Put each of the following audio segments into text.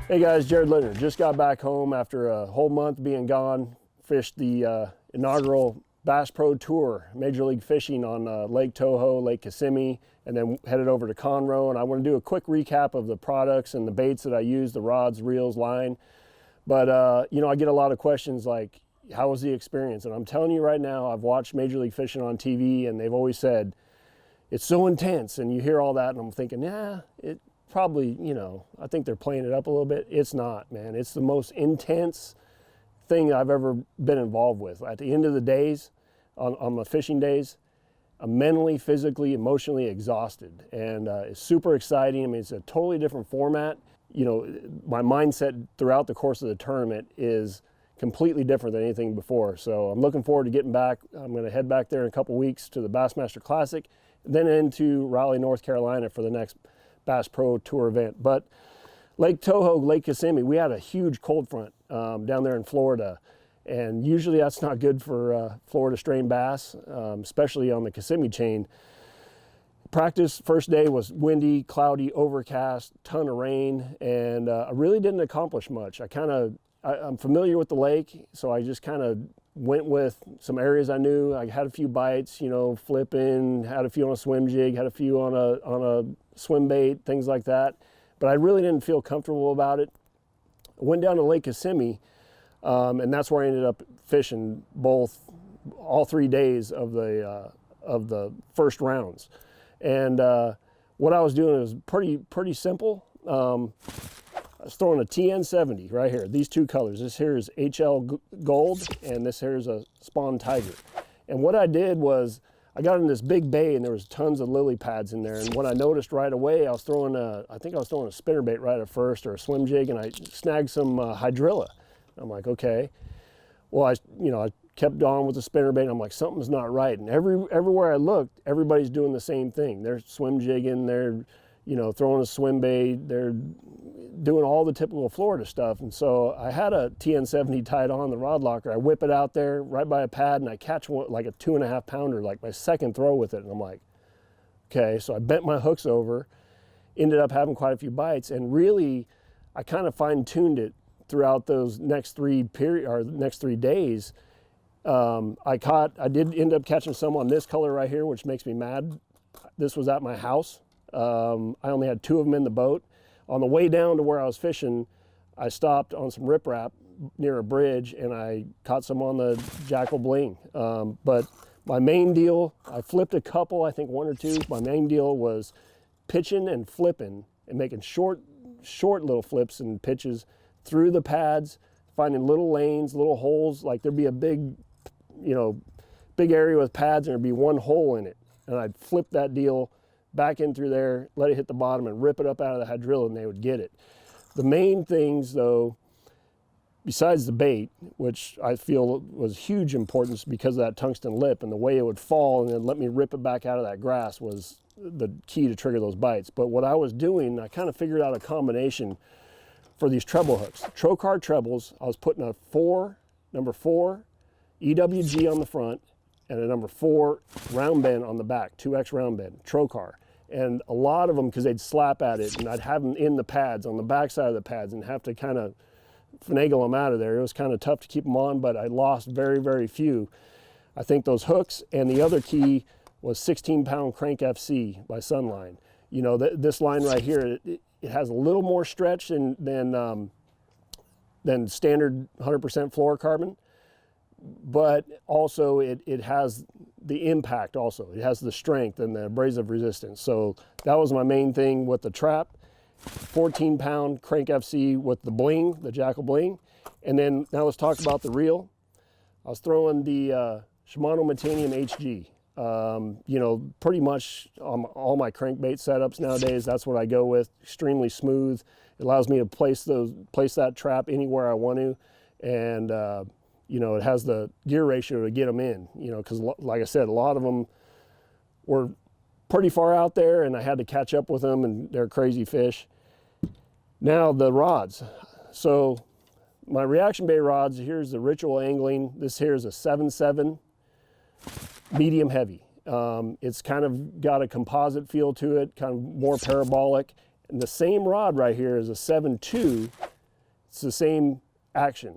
Hey guys, Jared Lintner. Just got back home after a whole month being gone. Fished the inaugural Bass Pro Tour, Major League Fishing on Lake Toho, Lake Kissimmee, and then headed over to Conroe. And I want to do a quick recap of the products and the baits that I use, the rods, reels, line. But you know, I get a lot of questions like, how was the experience? And I'm telling you right now, I've watched Major League Fishing on TV, and they've always said, it's so intense, and you hear all that, and I'm thinking, yeah, it probably, you know, I think they're playing it up a little bit. It's not, man. It's the most intense thing I've ever been involved with. At the end of the days, on my fishing days, I'm mentally, physically, emotionally exhausted, and it's super exciting. I mean, it's a totally different format. You know, my mindset throughout the course of the tournament is completely different than anything before. So I'm looking forward to getting back. I'm going to head back there in a couple weeks to the Bassmaster Classic, then into Raleigh, North Carolina for the next Bass Pro Tour event. But Lake Toho, Lake Kissimmee, we had a huge cold front down there in Florida, and usually that's not good for Florida strain bass, especially on the Kissimmee chain. Practice first day was windy, cloudy, overcast, ton of rain, and I really didn't accomplish much. I'm familiar with the lake, so I just kind of went with some areas I knew. I had a few bites, you know, flipping, had a few on a swim jig, had a few on a swim bait, things like that. But I really didn't feel comfortable about it. I went down to Lake Kissimmee, and that's where I ended up fishing all 3 days of the first rounds. And what I was doing was pretty simple. I was throwing a TN70 right here, these two colors. This here is HL Gold, and this here is a Spawn Tiger. And what I did was, I got in this big bay, and there was tons of lily pads in there. And what I noticed right away, I think I was throwing a spinnerbait right at first, or a swim jig, and I snagged some hydrilla. I'm like, okay. Well, I kept on with the spinnerbait, and I'm like, something's not right. And everywhere I looked, everybody's doing the same thing. They're swim jigging, they're, you know, throwing a swim bait, they're doing all the typical Florida stuff. And so I had a TN70 tied on the rod locker. I whip it out there right by a pad, and I catch one, like a 2.5 pounder, like my second throw with it. And I'm like, okay. So I bent my hooks over, ended up having quite a few bites, and really I kind of fine-tuned it throughout those next 3 days. I did end up catching some on this color right here, which makes me mad. This was at my house. I only had 2 of them in the boat. On the way down to where I was fishing, I stopped on some riprap near a bridge, and I caught some on the Jackall bling. But my main deal, I flipped a couple, I think 1 or 2. My main deal was pitching and flipping and making short little flips and pitches through the pads, finding little lanes, little holes. Like there'd be a big area with pads, and there'd be one hole in it. And I'd flip that deal back in through there, let it hit the bottom, and rip it up out of the hydrilla, and they would get it. The main things, though, besides the bait, which I feel was huge importance because of that tungsten lip and the way it would fall and then let me rip it back out of that grass, was the key to trigger those bites. But what I was doing, I kind of figured out a combination for these treble hooks. Trokar trebles, I was putting a number 4 EWG on the front, and a number 4 round bend on the back, 2X round bend, Trokar. And a lot of them, because they'd slap at it, and I'd have them in the pads, on the back side of the pads, and have to kind of finagle them out of there. It was kind of tough to keep them on, but I lost very, very few. I think those hooks, and the other key was 16-pound Crank FC by Sunline. You know, this line right here, it has a little more stretch than standard 100% fluorocarbon, but also it has the impact also. It has the strength and the abrasive resistance. So that was my main thing with the trap. 14-pound Crank FC with the bling, the Jackall bling. And then now let's talk about the reel. I was throwing the Shimano Metanium HG. You know, pretty much on all my crankbait setups nowadays, that's what I go with. Extremely smooth. It allows me to place that trap anywhere I want to. And you know, it has the gear ratio to get them in, you know, because like I said, a lot of them were pretty far out there, and I had to catch up with them, and they're crazy fish. Now the rods. So my reaction bait rods, here's the Ritual Angling. This here is a 7.7 medium heavy. It's kind of got a composite feel to it, kind of more parabolic. And the same rod right here is a 7.2 it's the same action,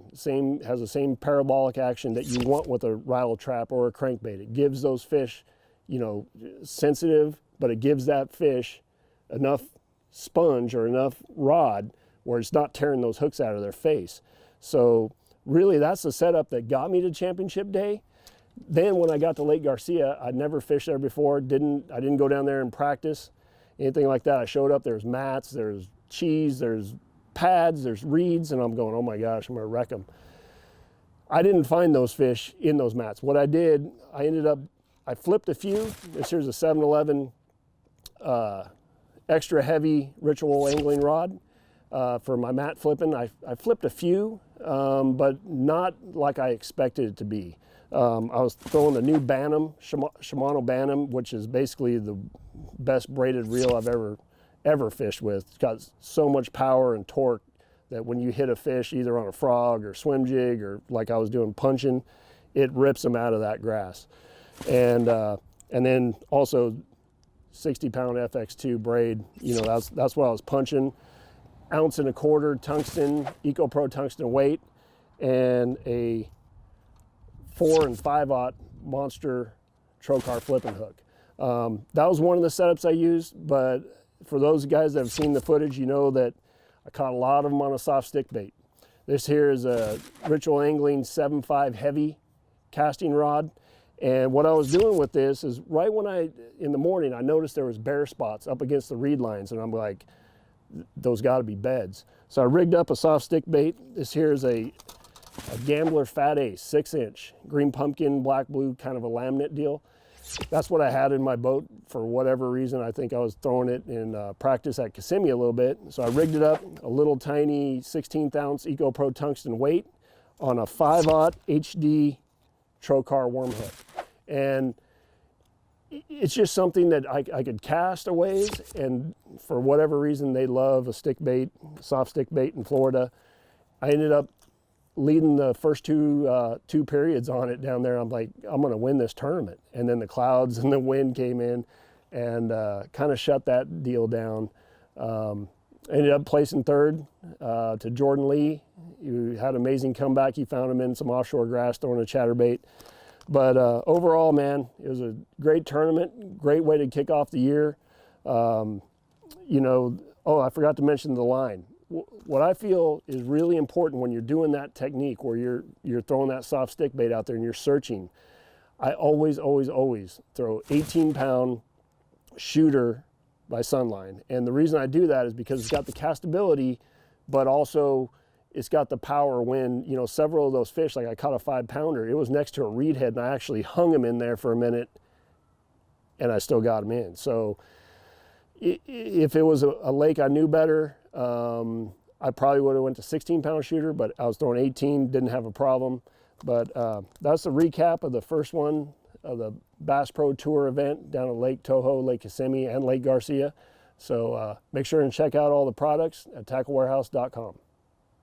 has the same parabolic action that you want with a rattle trap or a crankbait. It gives those fish, you know, sensitive, but it gives that fish enough sponge or enough rod where it's not tearing those hooks out of their face. So really that's the setup that got me to championship day. Then when I got to Lake Garcia, I'd never fished there before. I didn't go down there and practice anything like that. I showed up, there's mats, there's cheese, there's pads, there's reeds, and I'm going, oh my gosh, I'm gonna wreck them. I didn't find those fish in those mats. What I did, I flipped a few. This here's a 7-Eleven extra heavy ritual angling rod for my mat flipping. I flipped a few, but not like I expected it to be. I was throwing the new Bantam, Shimano Bantam, which is basically the best braided reel I've ever fished with. It's got so much power and torque that when you hit a fish either on a frog or swim jig or like I was doing punching, it rips them out of that grass. And then also 60-pound FX2 braid, you know, that's what I was punching. 1.25 ounce tungsten, EcoPro tungsten weight, and a 4 and 5/0 monster Trokar flipping hook. That was one of the setups I used, but for those guys that have seen the footage, you know that I caught a lot of them on a soft stick bait. This here is a Ritual Angling 7.5 heavy casting rod. And what I was doing with this is right when in the morning, I noticed there was bare spots up against the reed lines, and I'm like, those gotta be beds. So I rigged up a soft stick bait. This here is a Gambler Fat Ace, 6-inch, green pumpkin, black blue, kind of a laminate deal. That's what I had in my boat for whatever reason. I think I was throwing it in practice at Kissimmee a little bit. So I rigged it up, a little tiny 16th ounce EcoPro tungsten weight on a 5/0 HD Trokar worm hook. And it's just something that I could cast a ways, and for whatever reason, they love a stick bait, soft stick bait in Florida. I ended up leading the first two periods on it down there. I'm like, I'm gonna win this tournament. And then the clouds and the wind came in and kind of shut that deal down. Ended up placing third to Jordan Lee. He had an amazing comeback. He found him in some offshore grass throwing a chatterbait. But overall, man, it was a great tournament, great way to kick off the year. You know, oh, I forgot to mention the line. What I feel is really important when you're doing that technique where you're throwing that soft stick bait out there and you're searching, I always throw 18-pound shooter by Sunline. And the reason I do that is because it's got the castability, but also it's got the power when, you know, several of those fish, like I caught a 5-pounder, it was next to a reed head and I actually hung him in there for a minute and I still got him in. So if it was a lake I knew better, I probably would have went to 16-pound shooter, but I was throwing 18, didn't have a problem. But that's the recap of the first one of the Bass Pro Tour event down at Lake Toho, Lake Kissimmee, and Lake Garcia. So make sure and check out all the products at tacklewarehouse.com.